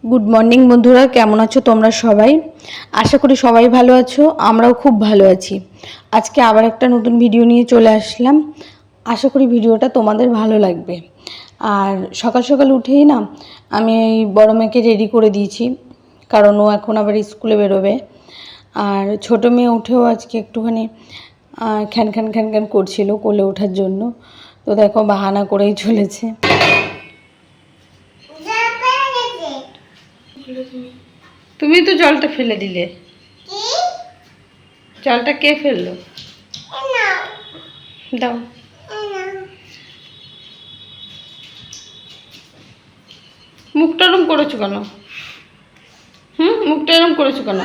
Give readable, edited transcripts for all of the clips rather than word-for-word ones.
Good morning বন্ধুরা, কেমন আছো তোমরা সবাই? আশা করি সবাই ভালো আছো, আমরাও খুব ভালো আছি। আজকে আবার একটা নতুন ভিডিও নিয়ে চলে আসলাম। আশা করি ভিডিওটা তোমাদের ভালো লাগবে। আর সকাল সকাল উঠেই না আমি এই বড় মেয়েকে রেডি করে দিয়েছি, কারণ ও এখন আবার স্কুলে বেরোবে। আর ছোটো মেয়ে উঠেও আজকে একটুখানি খ্যান খ্যান খ্যান খ্যান করছিল কোলে ওঠার জন্য। তো দেখো বাহানা করেই চলেছে। তুমি তো জলটা ফেলে দিলে। জলটা কে ফেললো? দাও। মুখটা এরম করেছো কেন? মুখটা এরম করেছো কেন?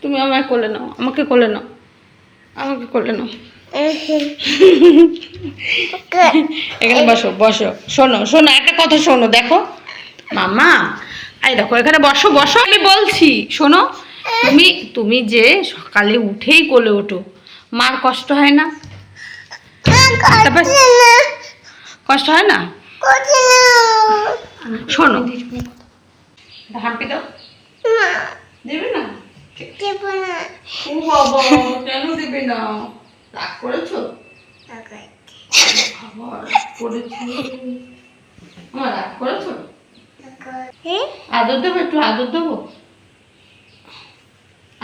তুমি আমায় কোলে নাও, আমাকে কোলে নাও, আমাকে কোলে নাও। এখানে বসো বসো, শোনো শোনো একটা কথা শোনো, দেখো মামা, এই দেখো এখানে বসো বসো, আমি বলছি শোনো। তুমি তুমি যে সকালে উঠেই কোলে ওঠো, মার কষ্ট হয় না? কষ্ট হয় না? শোনো, হাঁপি দাও। দেবে না? ও বাবা, কেন দেবে না? রাগ করেছো? আমার রাগ করেছো? আদর দেবো, একটু আদর দেবো,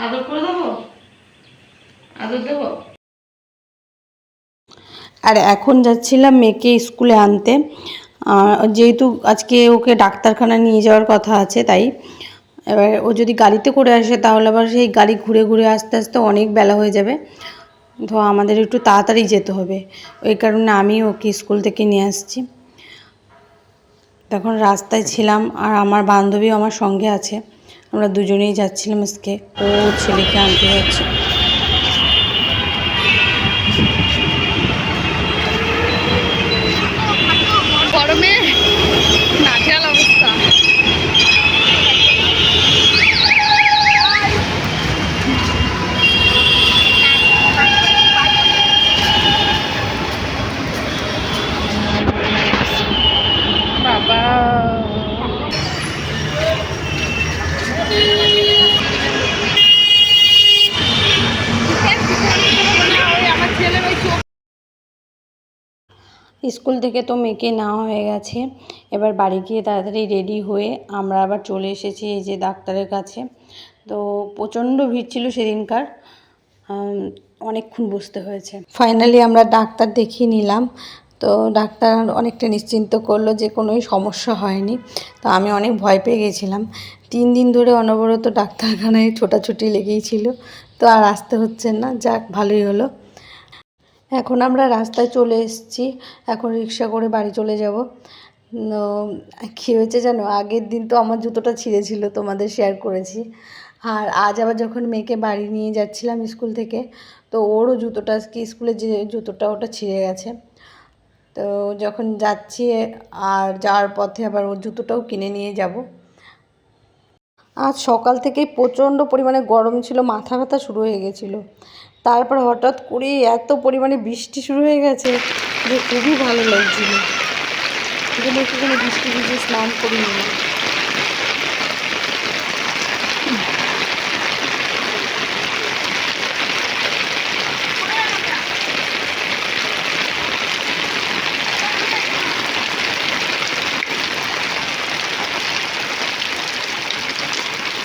আদর করে দেবো, আদর দেবো। আর এখন যাচ্ছিলাম মেয়েকে স্কুলে আনতে, যেহেতু আজকে ওকে ডাক্তারখানা নিয়ে যাওয়ার কথা আছে, তাই এবার ও যদি গাড়িতে করে আসে তাহলে আবার সেই গাড়ি ঘুরে ঘুরে আস্তে আস্তে অনেক বেলা হয়ে যাবে। তো আমাদের একটু তাড়াতাড়ি যেতে হবে, ওই কারণে আমি ওকে স্কুল থেকে নিয়ে আসছি। তখন রাস্তায় ছিলাম আর আমার বান্ধবীও আমার সঙ্গে আছে, আমরা দুজনেই যাচ্ছিলাম আজকে। ও ছেলেকে আনতে যাচ্ছে। গরমে নাজেহাল অবস্থা। বাবা স্কুল থেকে তো মেয়েকে নেওয়া হয়ে গেছে, এবার বাড়ি গিয়ে তাড়াতাড়ি রেডি হয়ে আমরা আবার চলে এসেছি এই যে ডাক্তারের কাছে। তো প্রচণ্ড ভিড় ছিল সেদিনকার, অনেকক্ষণ বসতে হয়েছে। ফাইনালি আমরা ডাক্তার দেখিয়ে নিলাম। তো ডাক্তার অনেকটা নিশ্চিন্ত করলো যে কোনোই সমস্যা হয়নি। তো আমি অনেক ভয় পেয়ে গেছিলাম, 3 দিন ধরে অনবরত ডাক্তারখানায় ছোটাছুটি লেগেই ছিল। তো আর আসতে হচ্ছে না, যাক ভালোই হলো। এখন আমরা রাস্তায় চলে এসেছি, এখন রিক্সা করে বাড়ি চলে যাব। কী হয়েছে জানো, আগের দিন তো আমার জুতোটা ছিঁড়েছিল, তোমাদের শেয়ার করেছি। আর আজ আবার যখন মেয়েকে বাড়ি নিয়ে যাচ্ছিলাম স্কুল থেকে, তো ওরও জুতোটা আজকে স্কুলে যে জুতোটা ওটা ছিঁড়ে গেছে। তো যখন যাচ্ছি আর যাওয়ার পথে আবার ওর জুতোটাও কিনে নিয়ে যাব। আজ সকাল থেকেই প্রচণ্ড পরিমাণে গরম ছিল, মাথা ব্যথা শুরু হয়ে গেছিলো। তারপর হঠাৎ করে এত পরিমাণে বৃষ্টি শুরু হয়ে গেছে যে খুবই ভালো লাগছিল। এখানে একটুখানি বৃষ্টি ভিজে স্নান করে নিলাম।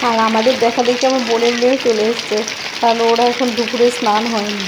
আর আমাদের দেখা দেখি আমার বোনের মেয়েও চলে এসছে, কারণ ওরা এখন দুপুরে স্নান হয়নি।